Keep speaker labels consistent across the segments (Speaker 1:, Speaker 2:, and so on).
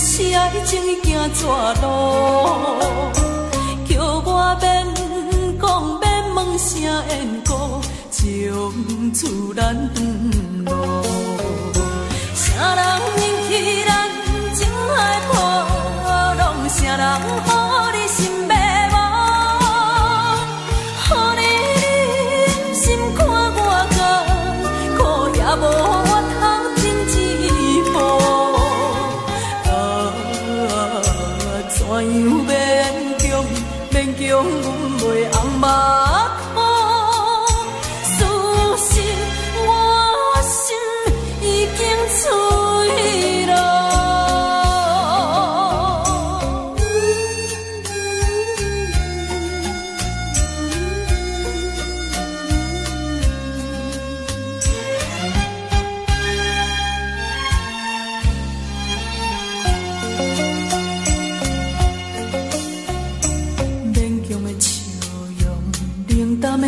Speaker 1: 是爱情行绝路，叫我免讲免问声缘故，从此咱断路。啥人引起咱情海波浪？啥人予你心迷惘？予你心看我甘，苦也无。怎样勉强，勉强阮袂红目眶？事实我心已经碎了。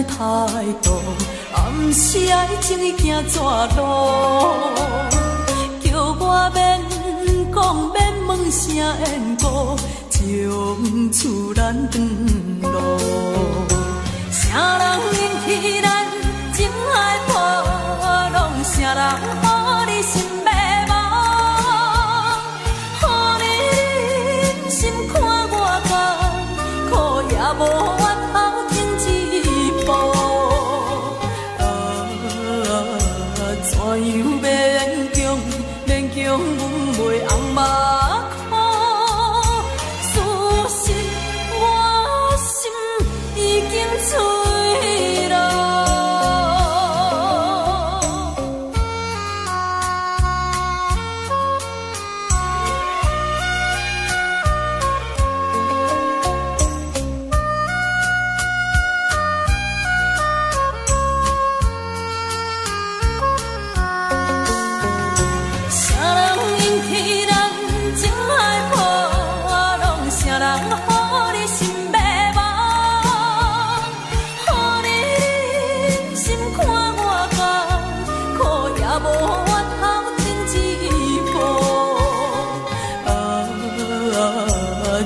Speaker 1: 态度，暗示爱情已行绝路，叫我免讲免问声缘故，从此咱断路。啥人引起咱情海波浪？啥人予你心迷惘？予你心看我甘，苦也无。怎样勉强，勉强阮袂红目眶？事实我心已经碎了。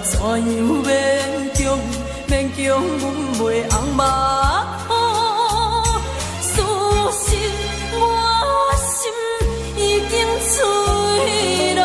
Speaker 1: 怎样勉强，勉强阮袂红目眶？事实我心已经碎了。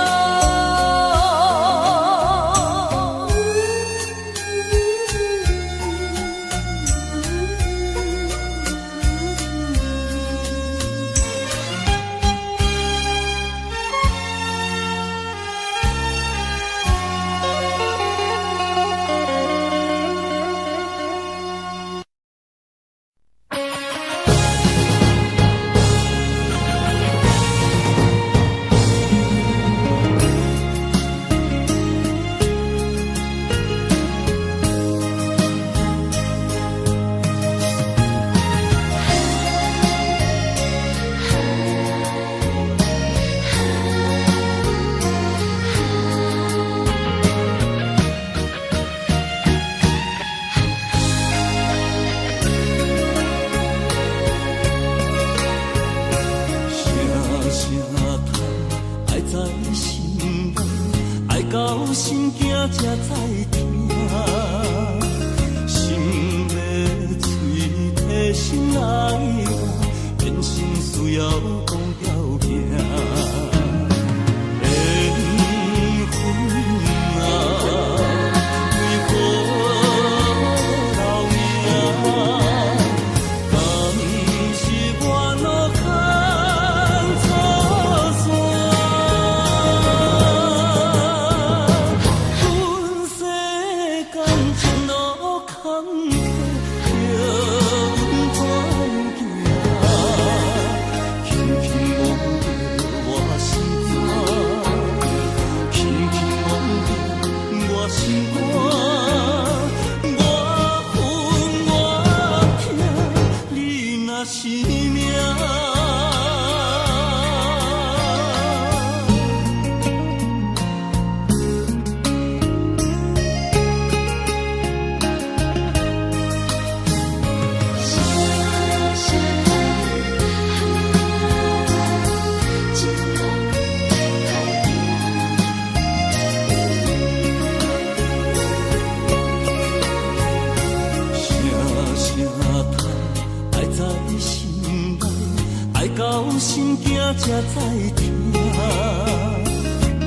Speaker 1: 才知听，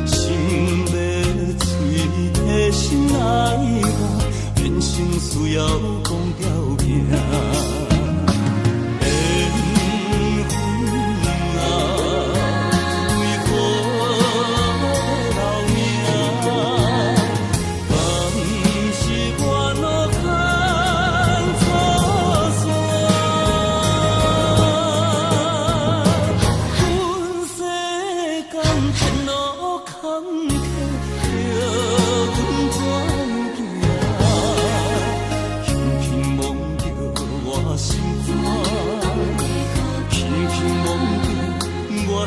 Speaker 1: 心要碎的心爱我，人生需要讲条命。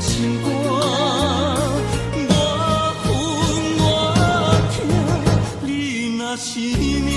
Speaker 1: 心肝，我恨我痛，你若是命。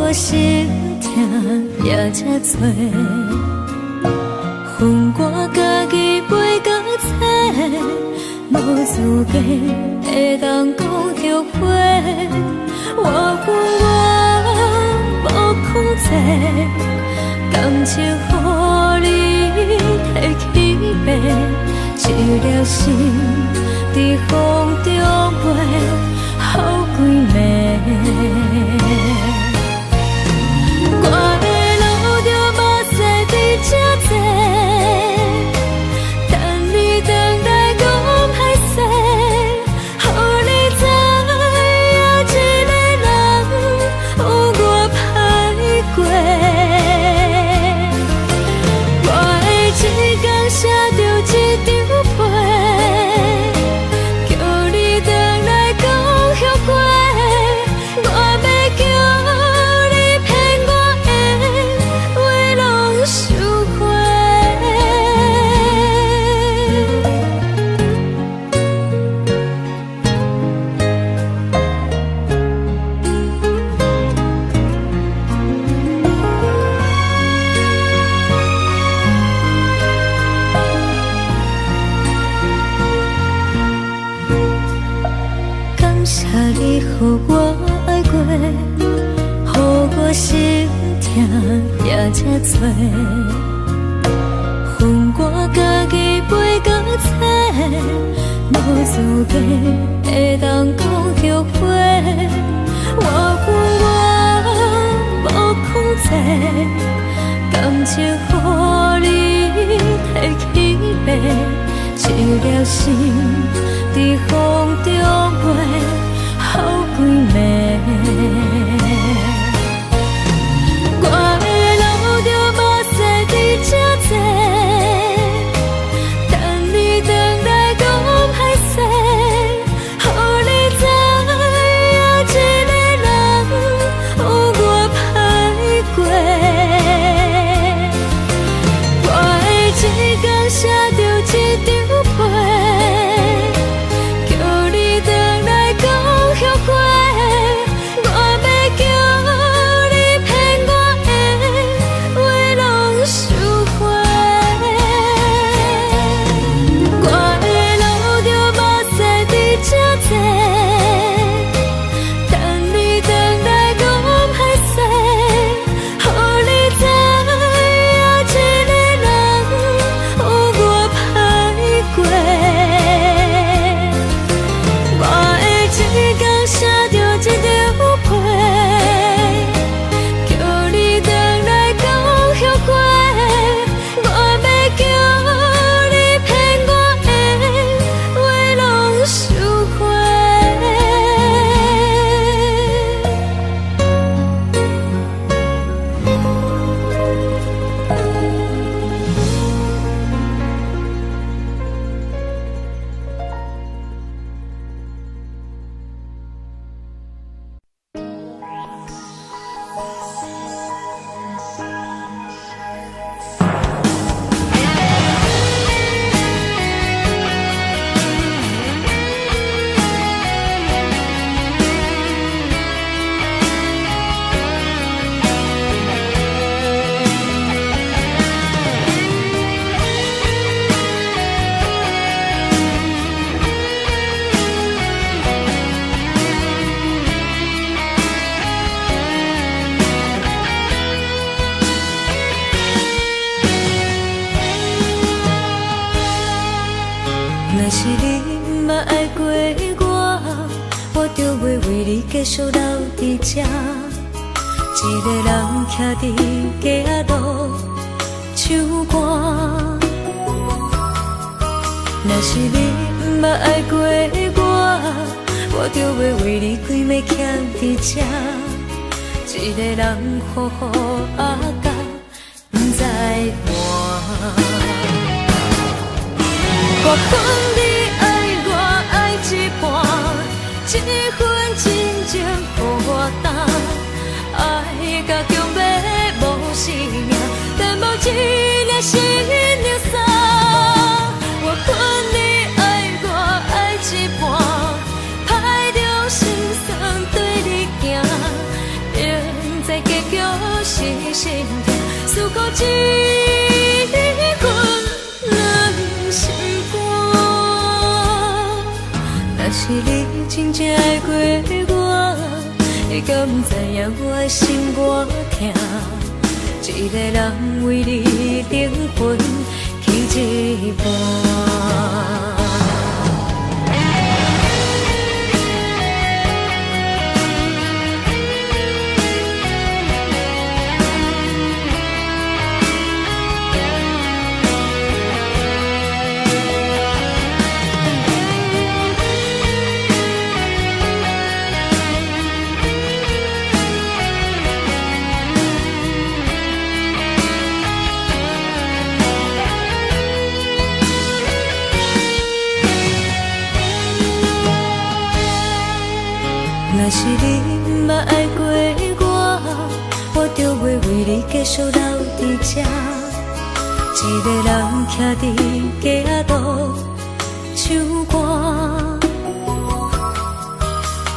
Speaker 2: 我心痛也这多，恨我家己袂到切，无资格会当讲后悔。我恨我无控制，感情予你摕去卖，一粒心在风中飞，好几暝。我的路着目屎在这多，等你回来讲歹势，予你知影一个人有我歹过。我的一天写着一张被，叫你回来讲后悔。我要叫你骗我的话拢收回。感谢你予我爱过，予我心痛也这多，恨我家己袂到切，无资格会当讲后悔。我恨我无控制，感情予你摕去卖，一粒心在风中飞，好几暝。我的路着目屎在这多，等你回来讲歹势，予你知影一个人有我歹过。我的一天写着一张被，叫你回来讲后悔。我要叫你骗我的话拢收回。我的路着目屎在这多，等你回来讲歹势，予你知影一个人有我歹过。我的一天写着一张被，叫你回来讲后悔。我要叫你骗我的话拢收回。若是你嘛爱过我就袂为你继续留伫这，一个人徛伫街路唱歌。若是你嘛爱过我就袂为你规暝徛伫这，一个人好好啊甲不知伴。我恨你爱我爱一半，一份真情予我担，爱甲强要无生命，但无一粒心流散。我恨你爱我爱一半，歹着心酸对你行，现在结是心痛，思苦一份人心肝。若是你真正爱过我，你敢不知影我的心偌痛？一个人为你灵魂去一半。若是你毋捌爱过我，我就袂为你继续留伫这，一个人徛伫街仔路唱歌。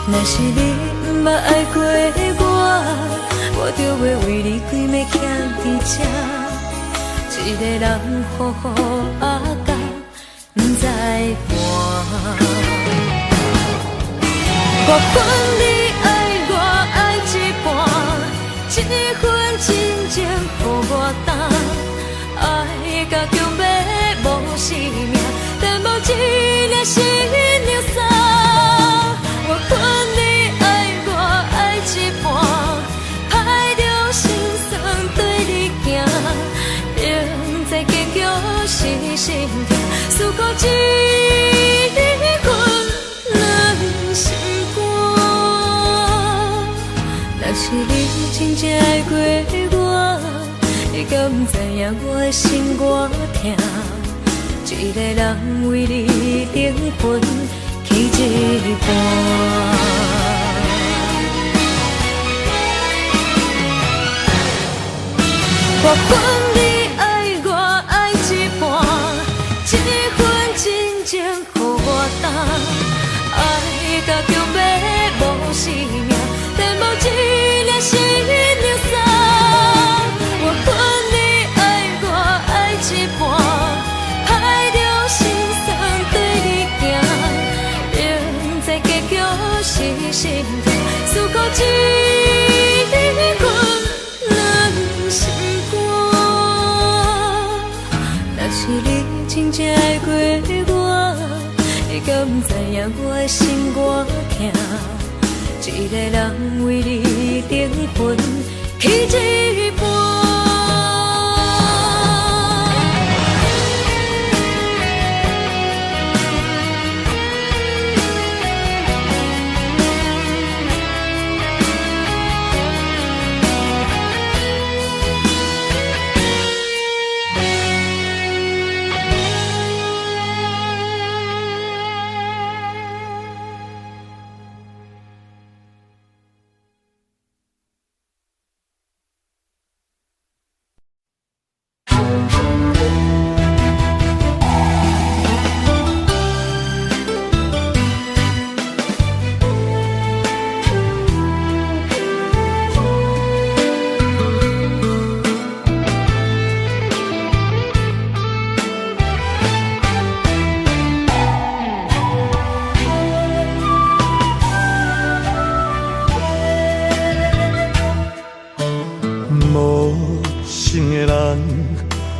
Speaker 2: 若是你毋捌爱过我，我就袂为你规暝徛伫这，一个人好好啊甲，毋知伴。我分你爱我爱一半，这份真情予我担，爱甲强要无生命，但无一粒心流散。我分你爱我爱一半，歹着心酸对你行，明知结局是心痛，思苦一份人心。若是你真正爱过我，你敢不知影我的心偌痛？一个人为你灵魂去一半。我分你爱我爱一半，这份真情予我担，爱甲强要无生命，但无一粒心流散。我分你爱我爱一半，歹着心酸对你行，明知结局是心痛，思苦一份人心肝。若是你真正爱过我，你敢不知影我的心偌痛？一个人为你灵魂去一半。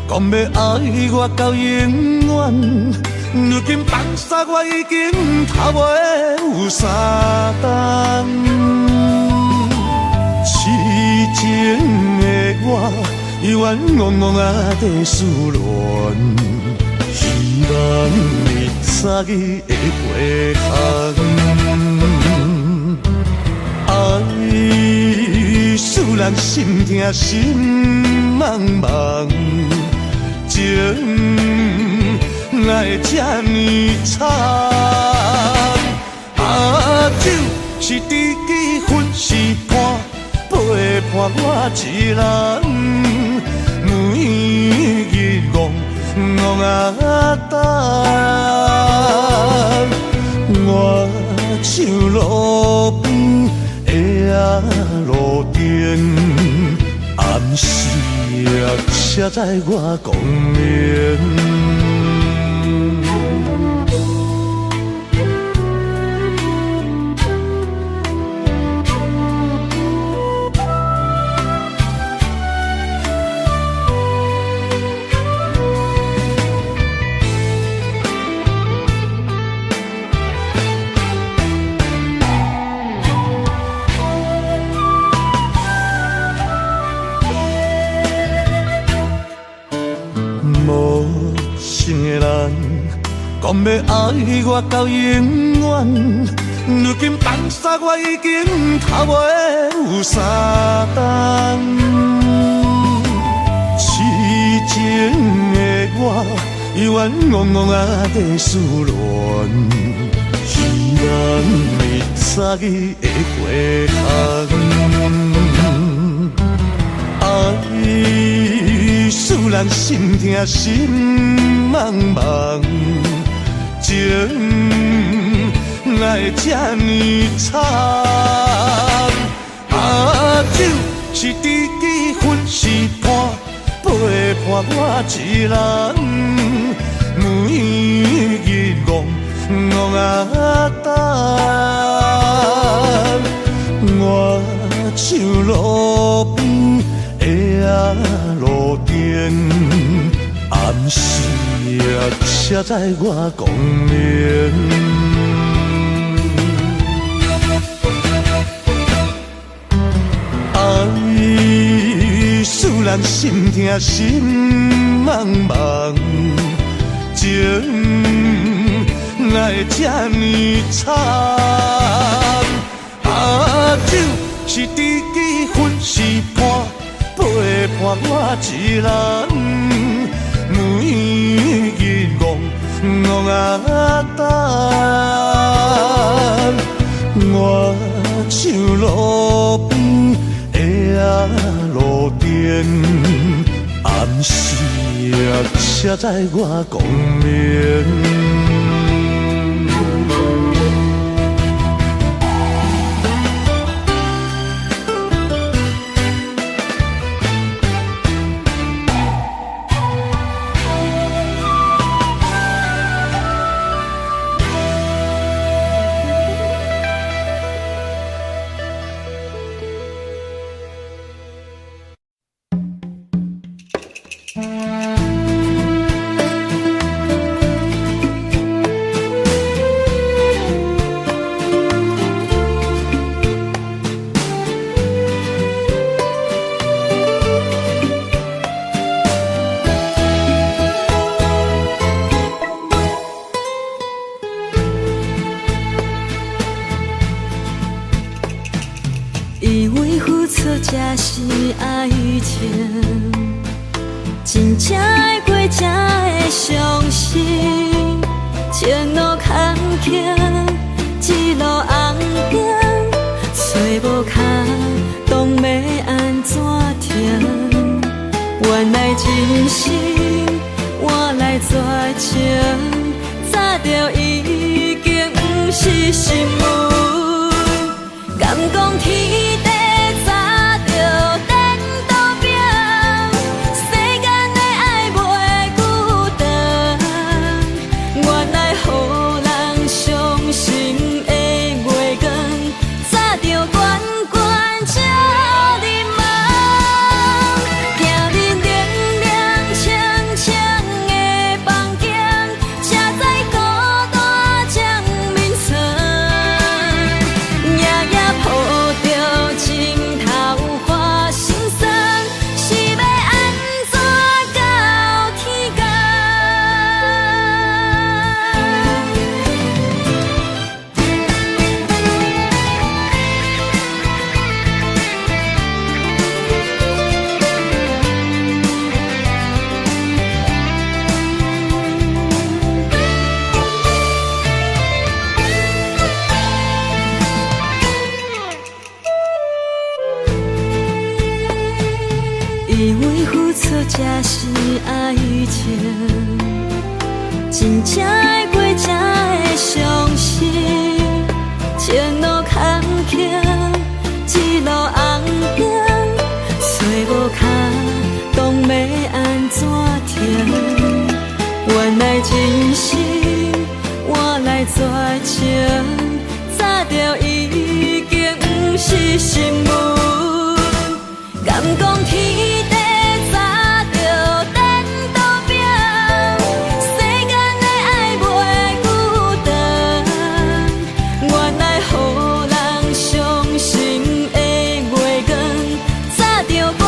Speaker 2: 讲要爱我到永远，如今放下我已经头尾有三冬。痴情的我，冤枉枉啊在思恋，希望你早日会回空。爱使人心痛心茫茫。情爱这呢惨，啊酒是知己分是伴，陪伴我一人，每日戆戆啊等，我像路边的路灯。
Speaker 3: 暗时车载我光明。讲要爱我到永远，如今放下我已经头尾有三冬。痴情的我，冤枉枉啊在思恋，希望你早日会回爱使人心痛心茫茫。情爱这呢惨，酒是知己，分是伴，陪伴我一人，每日戆啊等，我像路边的路灯，暗时车载我光明。爱使人心痛心茫茫，情爱这呢惨，酒是知己，分是伴，陪伴我一人。每日戆啊等，我像路边的路灯，暗时车载我光明。
Speaker 1: 以为付出才是爱情，真正爱过才会相信。前路坎坷，一路红灯，找无卡，当要安怎停？原来真心换来绝情，早就已经不是心梦。敢讲天地早就颠倒平，世间的爱袂孤单。原来予人伤心的月光，早就悬悬照你梦。行日凉凉清清的房间，车载孤单将眠床。以为付出才是爱情，真正爱过才会相信。前路坎坷，一路红灯，找无绝情，早就已经不是新闻。敢讲天地早就颠倒拼，世间的爱袂孤单。原来予人伤心的月光，早就悬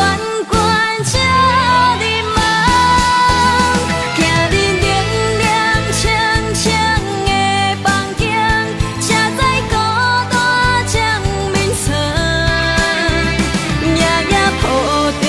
Speaker 1: 悬照你梦。行人冷冷清清的房间，车载孤单将眠床，夜夜抱着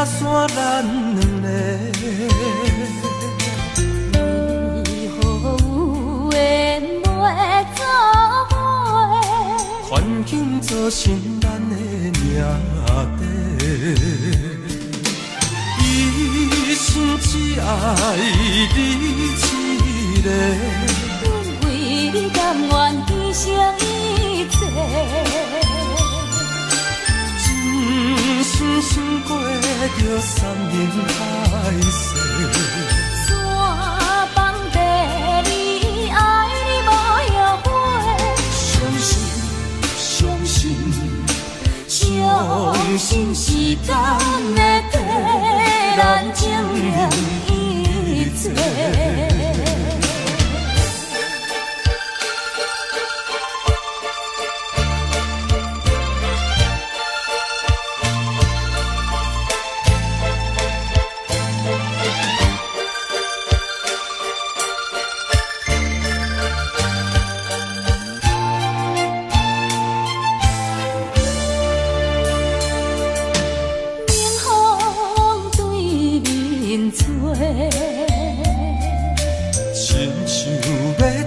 Speaker 3: 散咱两个。
Speaker 2: 为何有缘袂做伙？
Speaker 3: 环境造成咱的命地。一生只爱你一个，
Speaker 2: 阮为你甘愿牺牲一切，
Speaker 3: 真心想过着山盟海誓，
Speaker 2: 山崩地离，爱你无后悔。
Speaker 3: 相信相信相信时间会替咱证明一切。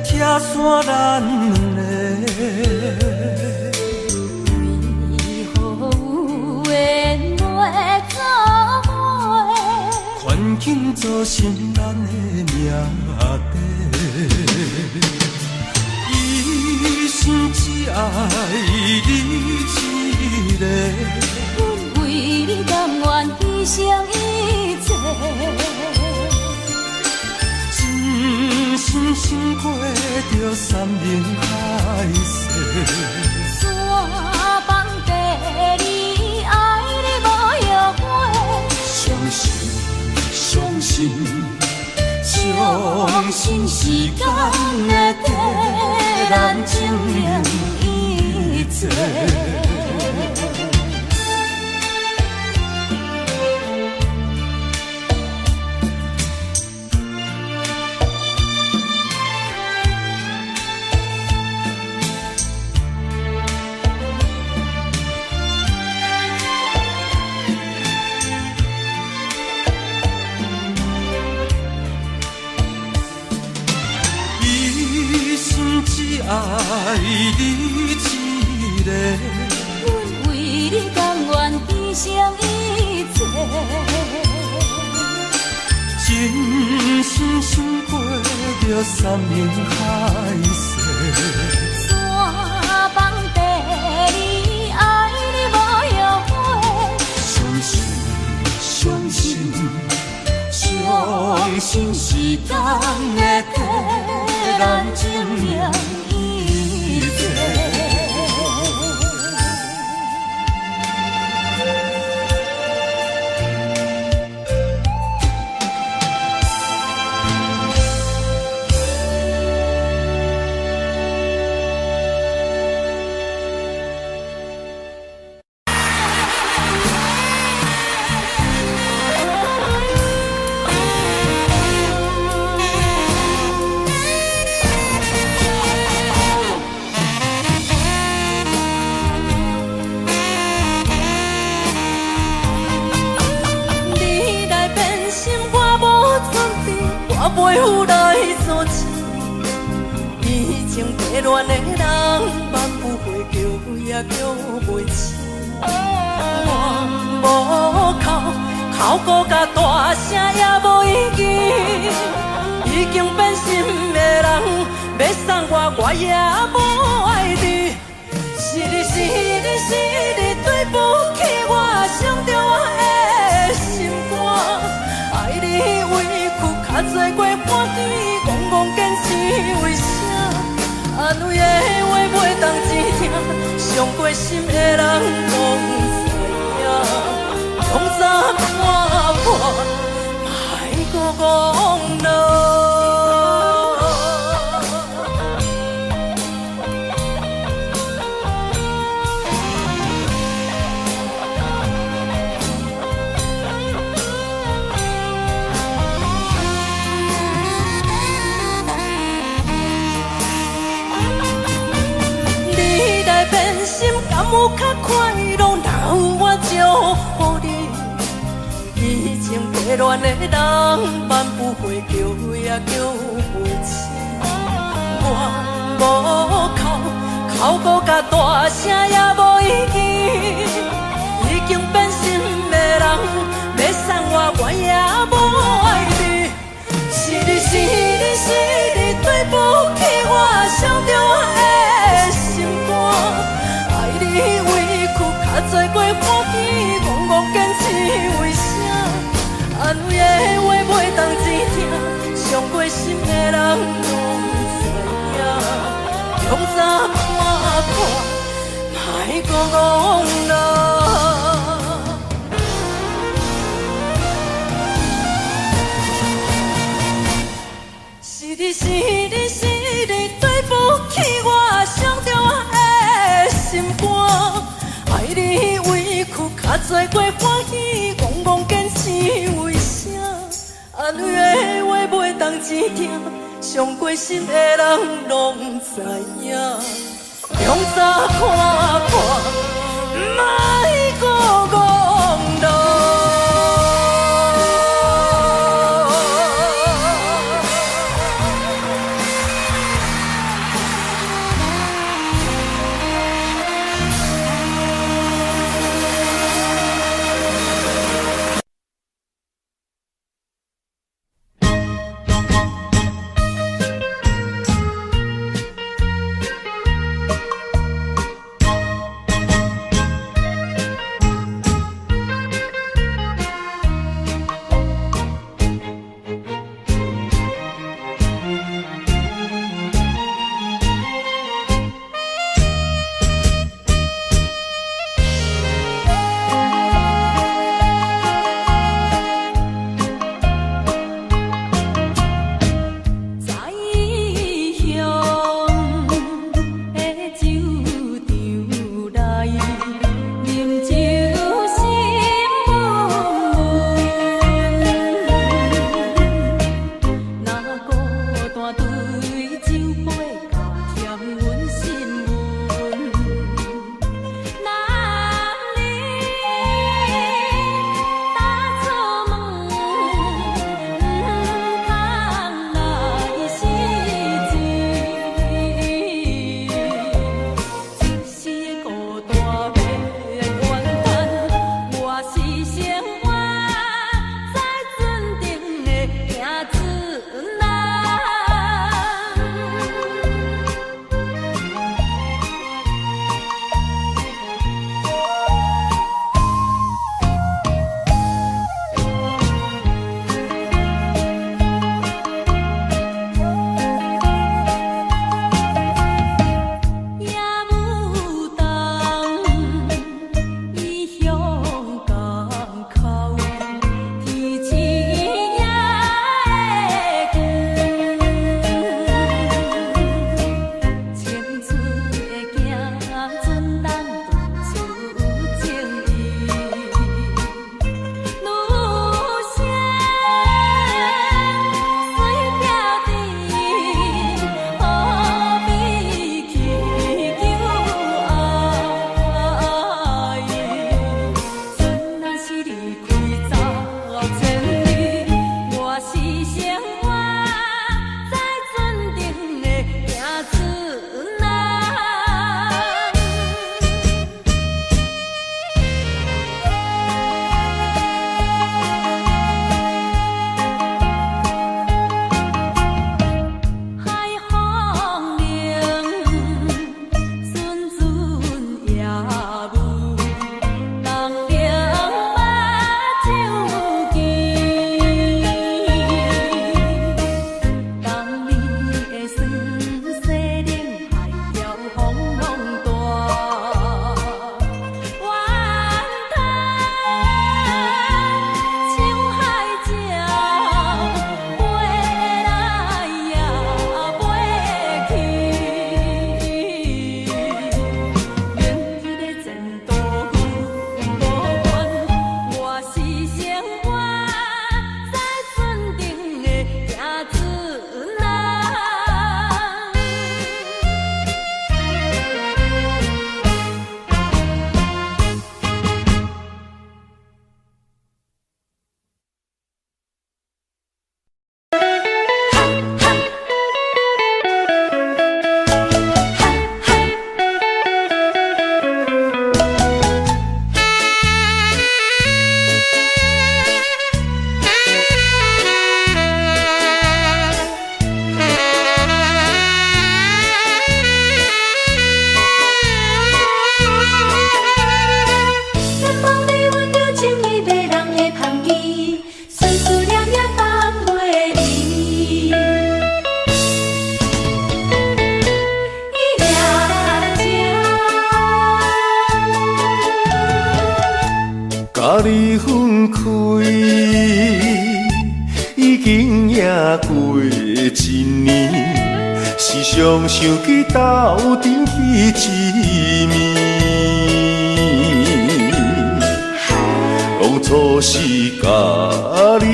Speaker 3: 拆散咱两个，
Speaker 2: 为何有缘袂做伙？
Speaker 3: 环境造成咱的命地。一生只爱你一个，
Speaker 2: 阮为你甘愿牺牲一切。
Speaker 3: 真心想过着山盟海誓，
Speaker 2: 山崩地离，爱你无后悔。
Speaker 3: 相信相信相信时间会替咱证明一切。只爱你一个，
Speaker 2: 阮为你甘愿牺牲一切，
Speaker 3: 真心想过着山盟海誓，
Speaker 2: 山崩地离，爱你无后悔。
Speaker 3: 相信相信相信时间会替咱证明一切。
Speaker 1: 我袂负来阻止，以前迷恋的人，万不会叫也叫袂醒。我无哭，哭过甲大声也无意义，已经变心的人，要送我也无爱你。是你是你是你，对不起我，伤着我的心肝，爱你委屈。较多过半天，戆戆坚持为啥？安慰的话袂当只听，伤过心的人拢知影。从早看破，莫搁讲了。有较快乐，哪有我祝福你？迷恋的人，万不会叫也叫袂醒。我无哭过甲大声也无意义，已经变心的人，要送我我也无爱你。是你是你是你，对不起我伤着我的心肝，爱你委屈较多过欢喜，戆戆坚持为啥？安慰的话袂当钱听，伤过心的人拢知影。从早看，莫讲戆啦。是你是你是你，对不起我伤着我的心肝，爱你委屈较多过欢喜，戆戆坚持为啥？安慰的话袂当钱听，伤过心的人拢知影。从早看，莫讲戆啦。
Speaker 3: 过一年，时常想起斗阵彼一面。当初是甲你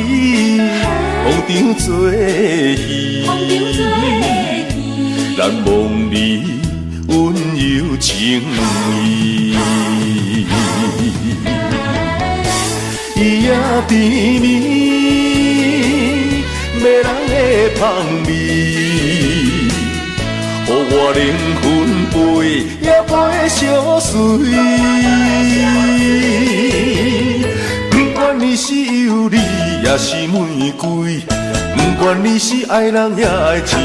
Speaker 3: 风场作戏，难忘你温柔情意。伊也甜蜜，迷人的香味，予我灵魂飞也飞相随。不管你是尤里也是玫瑰，不管你是爱人也爱钱，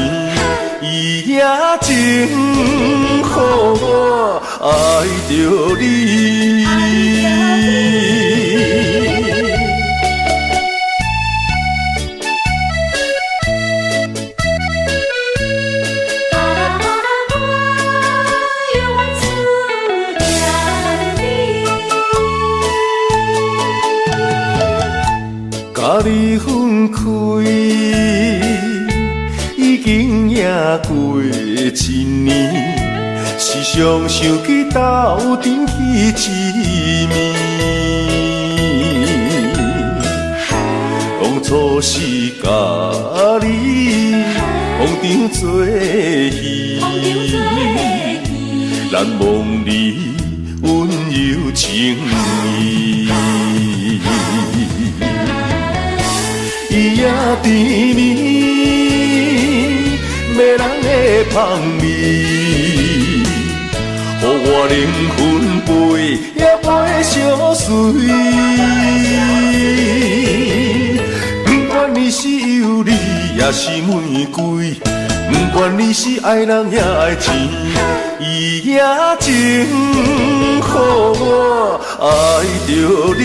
Speaker 3: 伊也情予我爱着你。甲你分开，已经也过一年，时常想起斗阵彼一面。当初是甲你风场作戏，难忘你温柔情意。伊也甜蜜，迷人的香味，予我灵魂飞也飞相随。不管你是尤里也是玫瑰，不管你是爱人也爱钱，伊也情予我爱着你。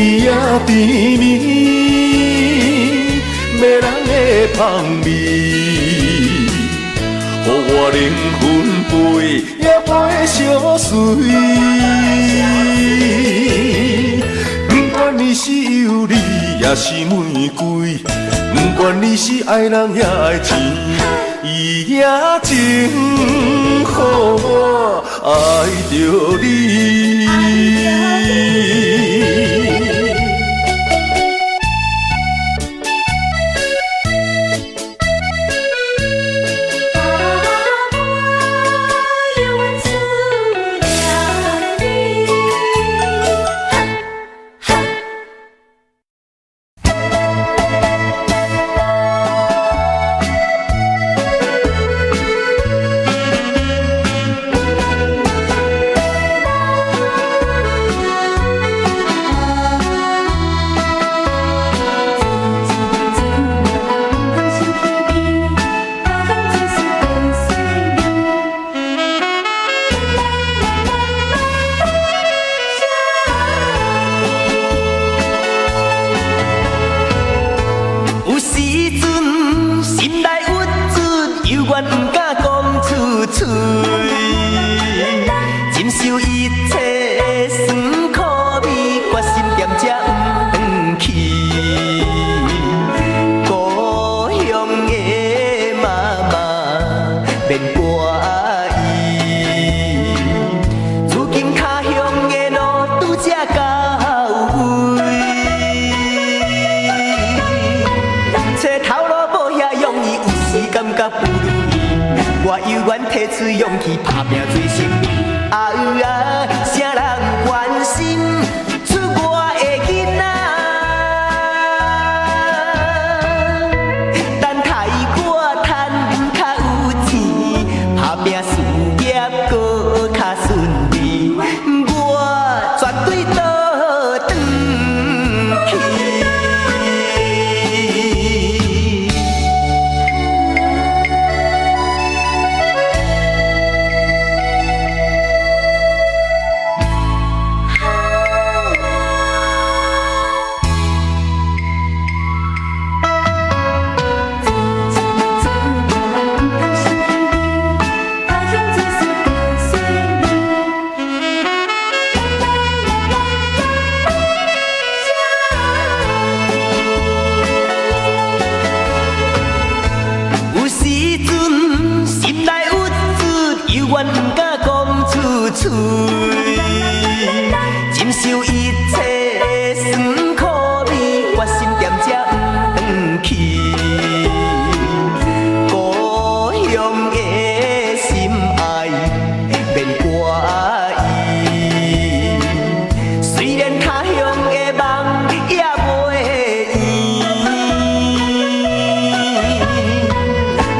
Speaker 3: 伊也甜蜜，迷人的香味，予我灵魂飞也飞相随。不管你是尤里也是玫瑰，不管你是爱人也爱钱，伊也情予我爱着你。我犹原提出勇气，打拼追生命。啊啥人关心出我的囡仔？等待我赚较有钱，打拼事业搁较顺利，我绝对倒转。
Speaker 4: 嘴，忍受一切酸苦味，决心踮遮不转去。故乡的心爱免挂意，虽然他乡的梦也袂圆，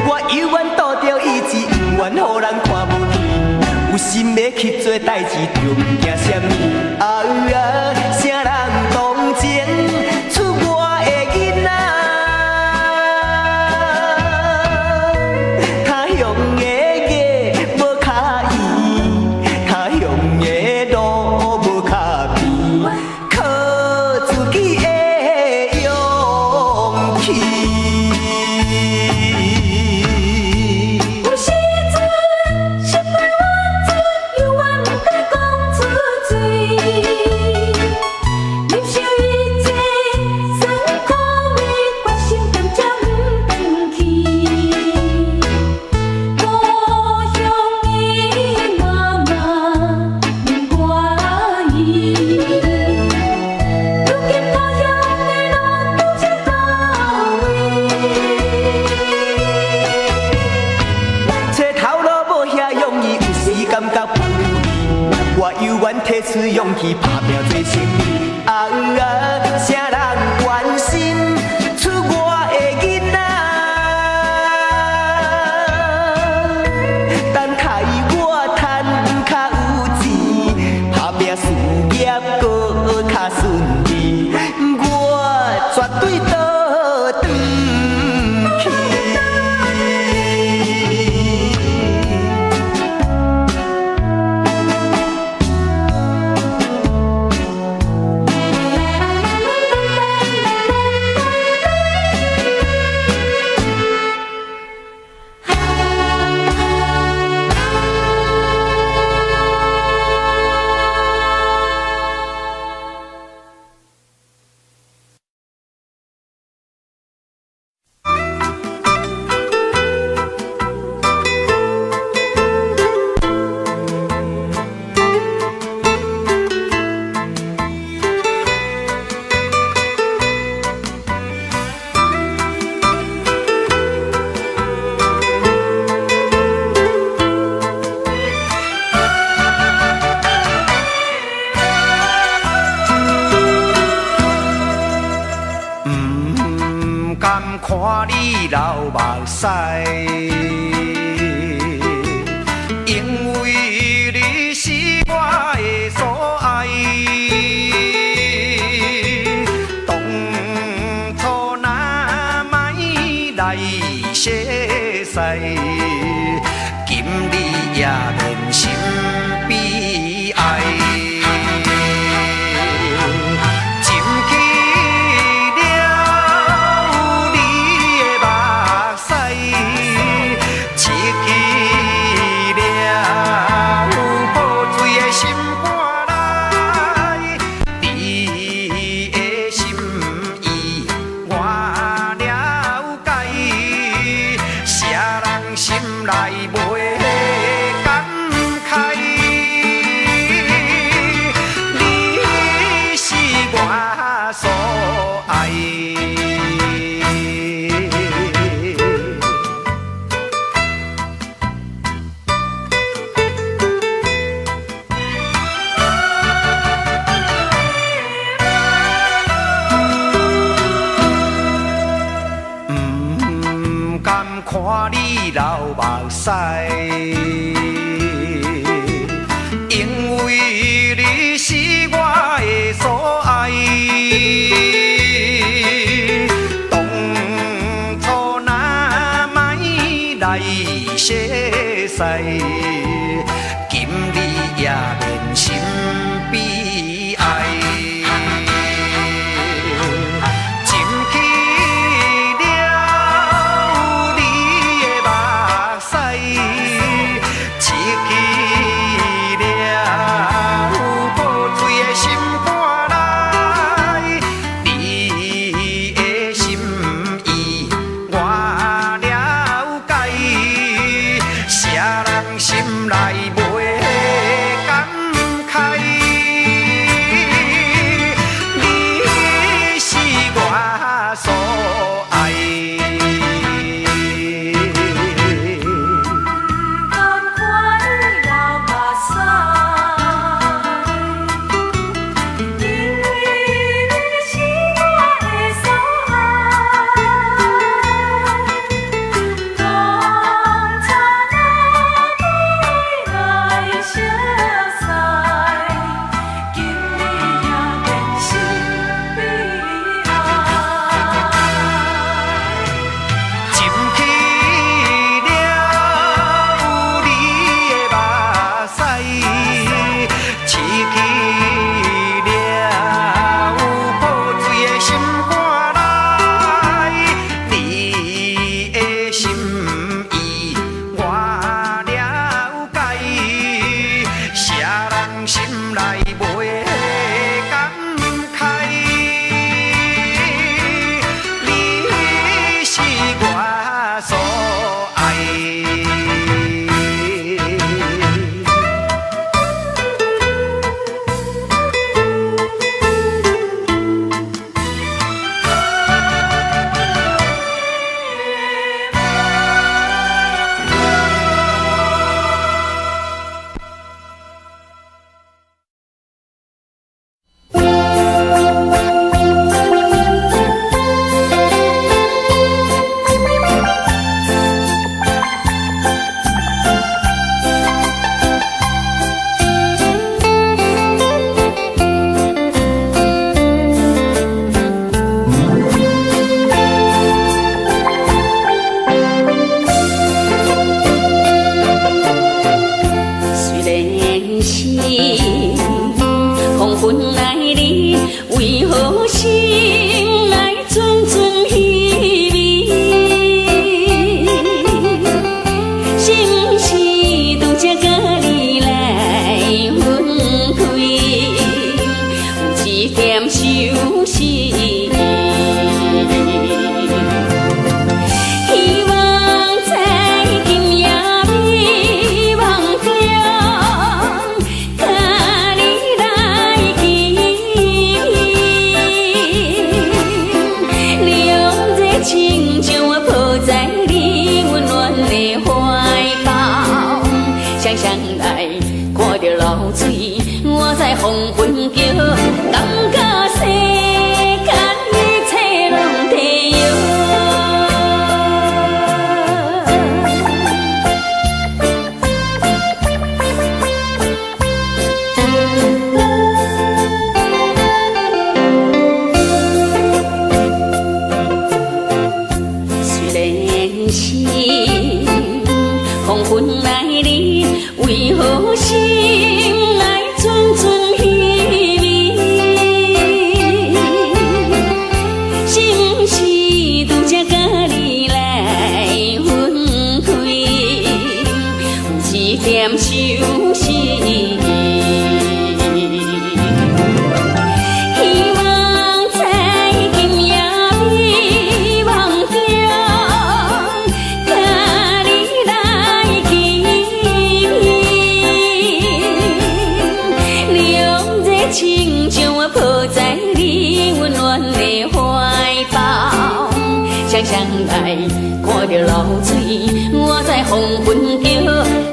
Speaker 4: 我犹原拄着意志，不愿予人看不见。有心要去做代志，就毋惊什么。啊啥人同情出我的囡仔？他乡的月无较圆，他乡的路无较平，靠自己的勇气。
Speaker 2: 有时阵心内怨憎，犹原不得讲出嘴。忍受一切酸苦味，决心踮遮不转去。故乡的妈妈免怪意，如今他乡的路拄则到位。
Speaker 4: 找头路无遐容易，有时感觉不如意。我犹原提出勇气，打拼做生意。啥人关心出我的囡仔？等待我赚较有钱，打拼事业搁较顺利，我绝对倒转去。看你流目屎，因为你是我的所爱。当初若莫来写使，今日也免心悲哀。看你流目屎，因为你是我的所爱。当初若莫来写使，今日也免心悲哀。心
Speaker 2: 息。我在黄昏桥，感觉世间一切拢地虽然是黄昏来临，为何心？休息，希望在今夜美梦中，甲你来见面，两热情将我抱在你温暖的怀抱，双双来看着流水，我在黄昏桥。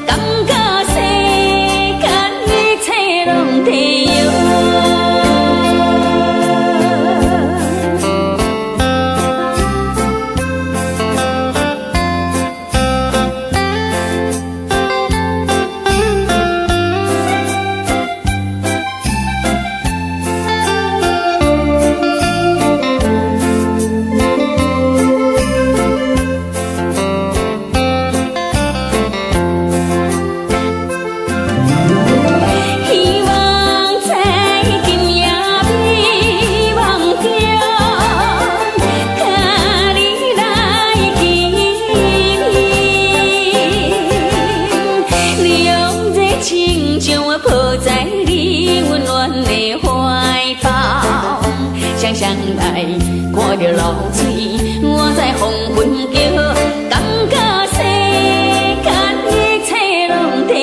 Speaker 2: 感觉世间一切拢地双双来看着流水，我在黄昏桥，感觉世间一切拢地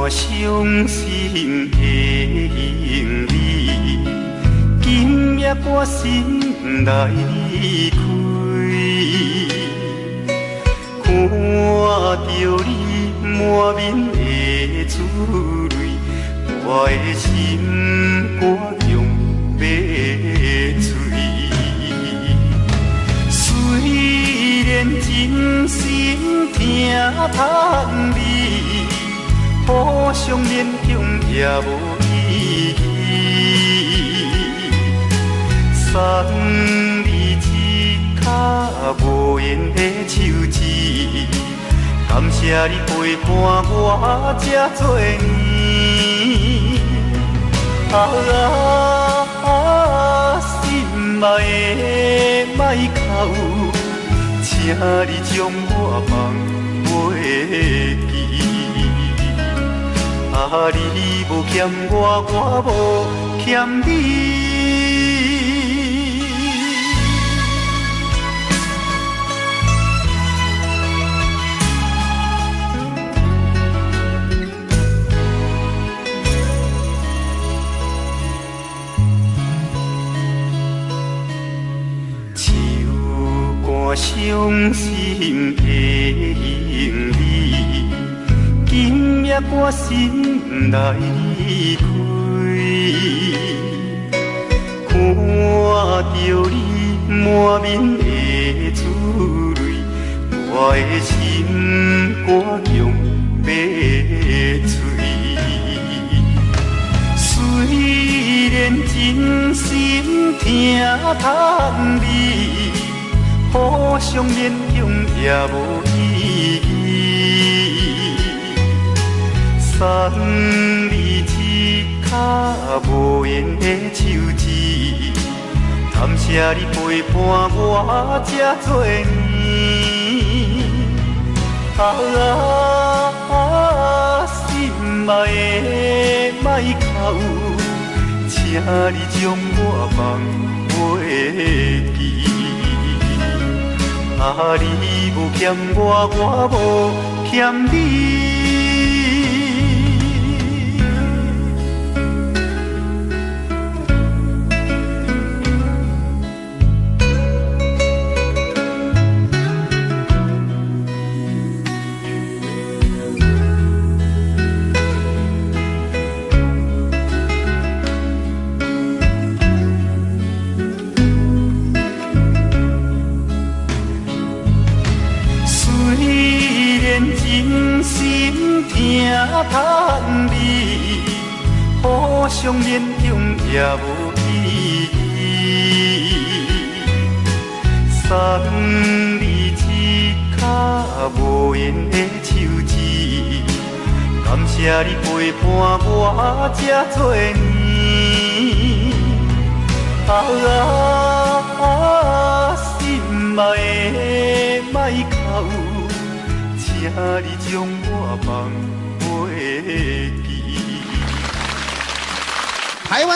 Speaker 2: 伤心的行李，今夜我心来开，看着你满面的珠泪，我的心肝用要碎。虽然真心疼痛你。互相勉强也无意义，送你一卡无言的手指，感谢你陪伴我这多年。心爱的莫哭，请你将我放袂记。你无欠我，我无欠你。手汗伤心的行李。今夜我心来开，看着你满面的珠泪，我的心肝用要碎。虽然
Speaker 3: 然真心疼痛你，互相勉强也无意义。送你一卡无缘的手指，感谢你陪伴我这多年。心爱的莫哭，请你将我放袂记。你无欠我，我无欠你。真心疼痛你，互相勉强也无意义。送你一卡无缘的手指，感谢你陪伴我这多年。心爱的莫哭，请你将我放袂记。
Speaker 5: 台湾。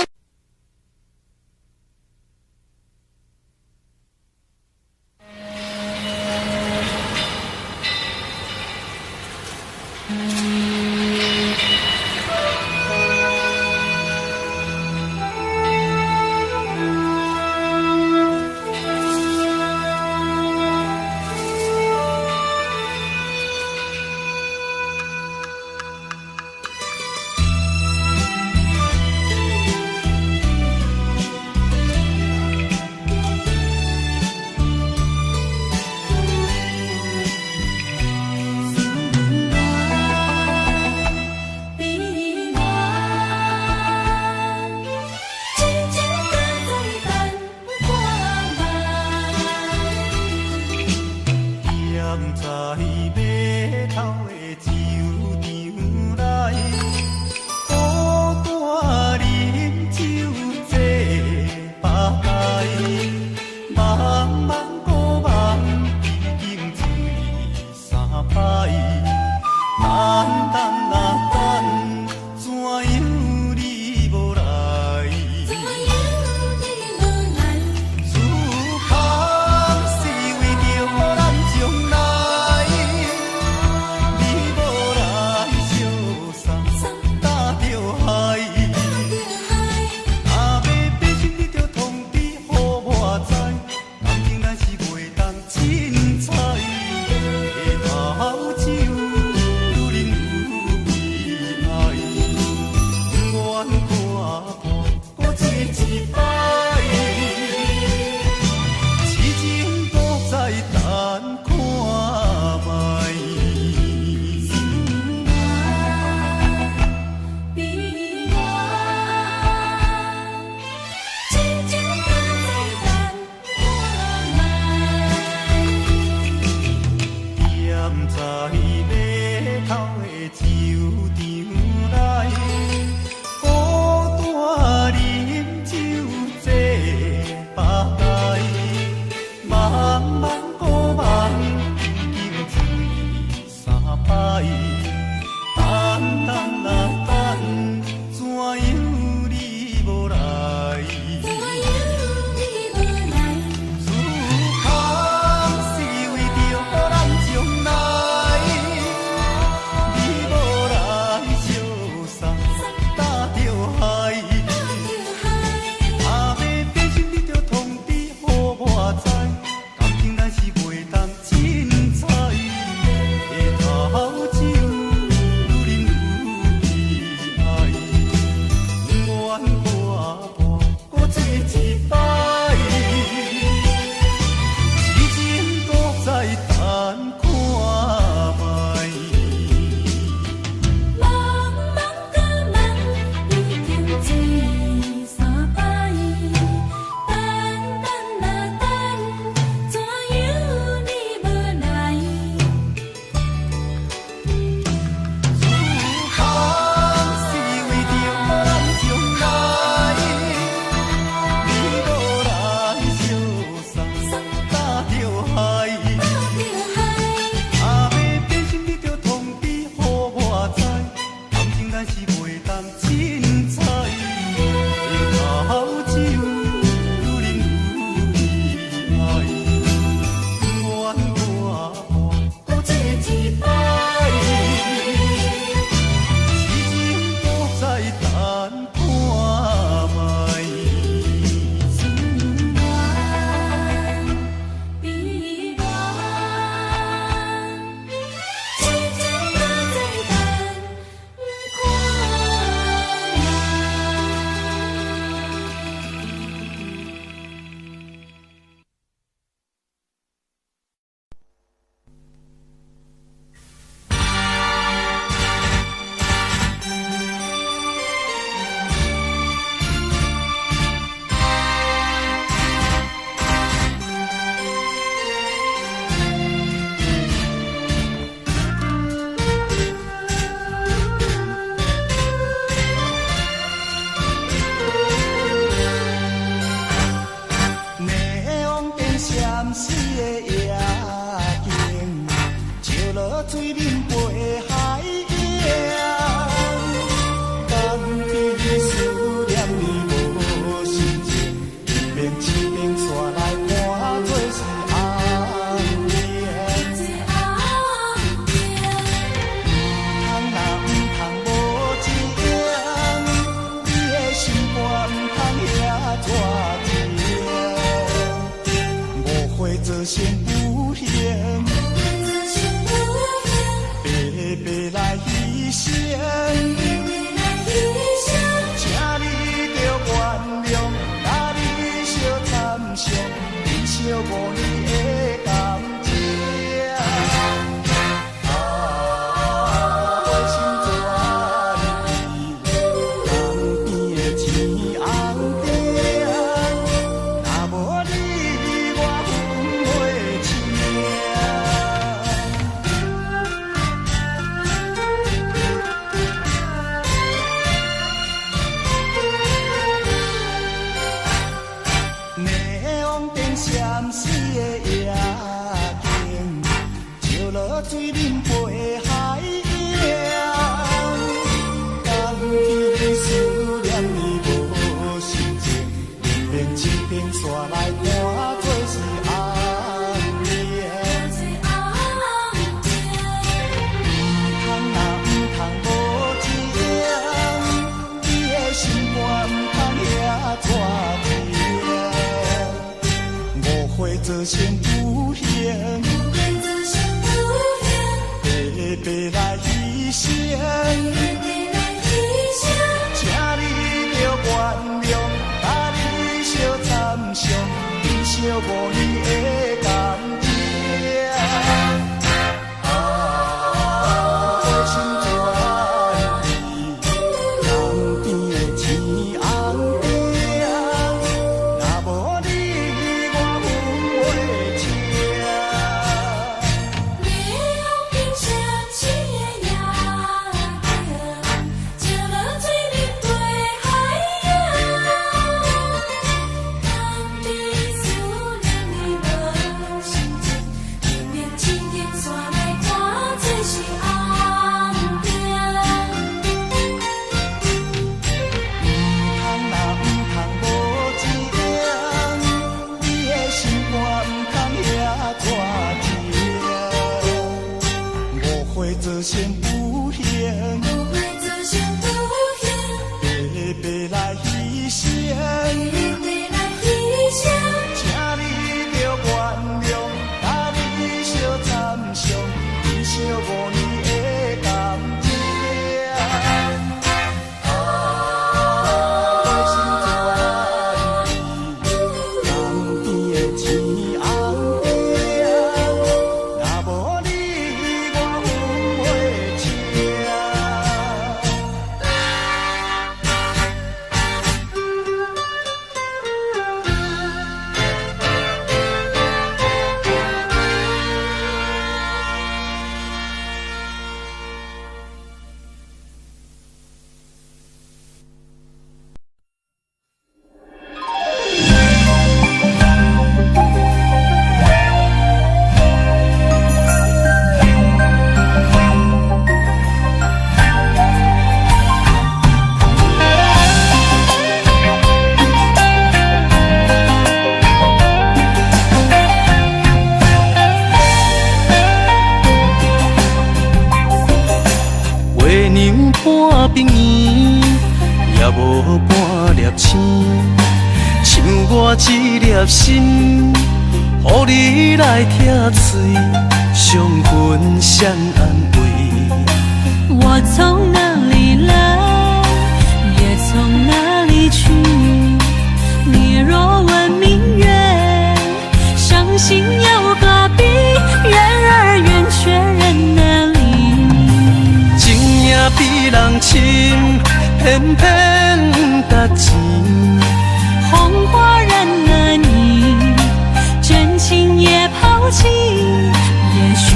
Speaker 3: 做成有形，白白来牺牲，请你着原谅，甲你相参详，珍惜5年的感情。我心怎去？江边的天红顶，若无你，我分袂清。水面陪海洋，江边思念你无心情，连绵青天线来看做是红颜。唔通无情，你的心肝唔通遐带情，误会做成有形。白来牺牲，请你着原谅，甲你相参详，珍惜5年的感情。我心怎去？江边的天红顶，若无你，我分袂清。做成有形，白白来牺牲，请你着原谅，甲你相参详，珍惜5年的感情。我心怎去？江边的天红顶，若无你，我分袂清。
Speaker 5: 月娘半边圆，也无半粒星，像我一粒心，予你来疼碎，相分相安慰。
Speaker 2: 我从哪里来，也从哪里去。你若问明月，伤心有何必？缘儿圆，却人难离。
Speaker 5: 情也比人深，偏偏搭钱。
Speaker 2: 红花染了你，真情也抛弃。也许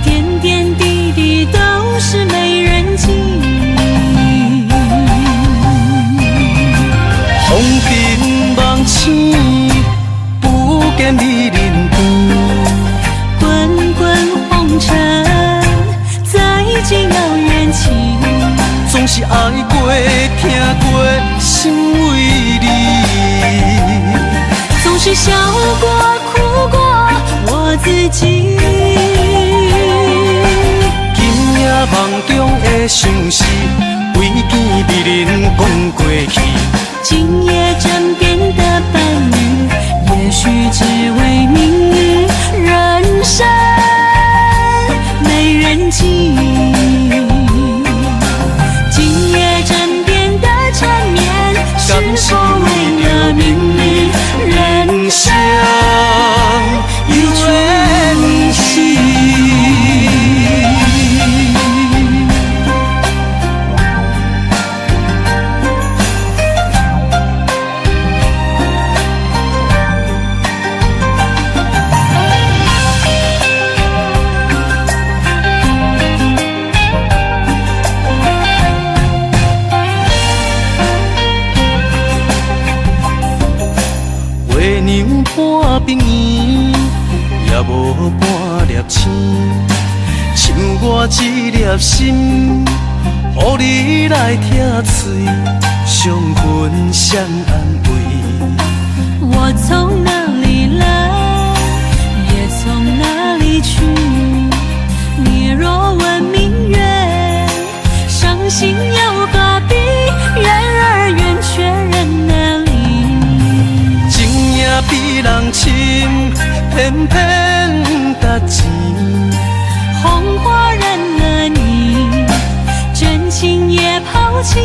Speaker 2: 点点滴滴都是没人记。
Speaker 5: 风平梦醒，不见你人边。
Speaker 2: 滚滚红尘，再见遥远情。
Speaker 5: 总是爱过、听过，心为你。
Speaker 2: 总是笑过、哭过，我自己。
Speaker 5: 今夜梦中的相思，为见美人讲过去。
Speaker 2: 今夜枕边的伴侣，也许只为明
Speaker 5: 着明明人生有缘是。月娘半边圆，也无半粒星，像我一粒心，予你来疼碎，相分相安慰。
Speaker 2: 我从哪里来，也从哪里去。你若问明月，伤心又何必？缘儿圆，却人难离。
Speaker 5: 情也比人深，偏偏值钱。
Speaker 2: 红花染了你，真情也抛弃。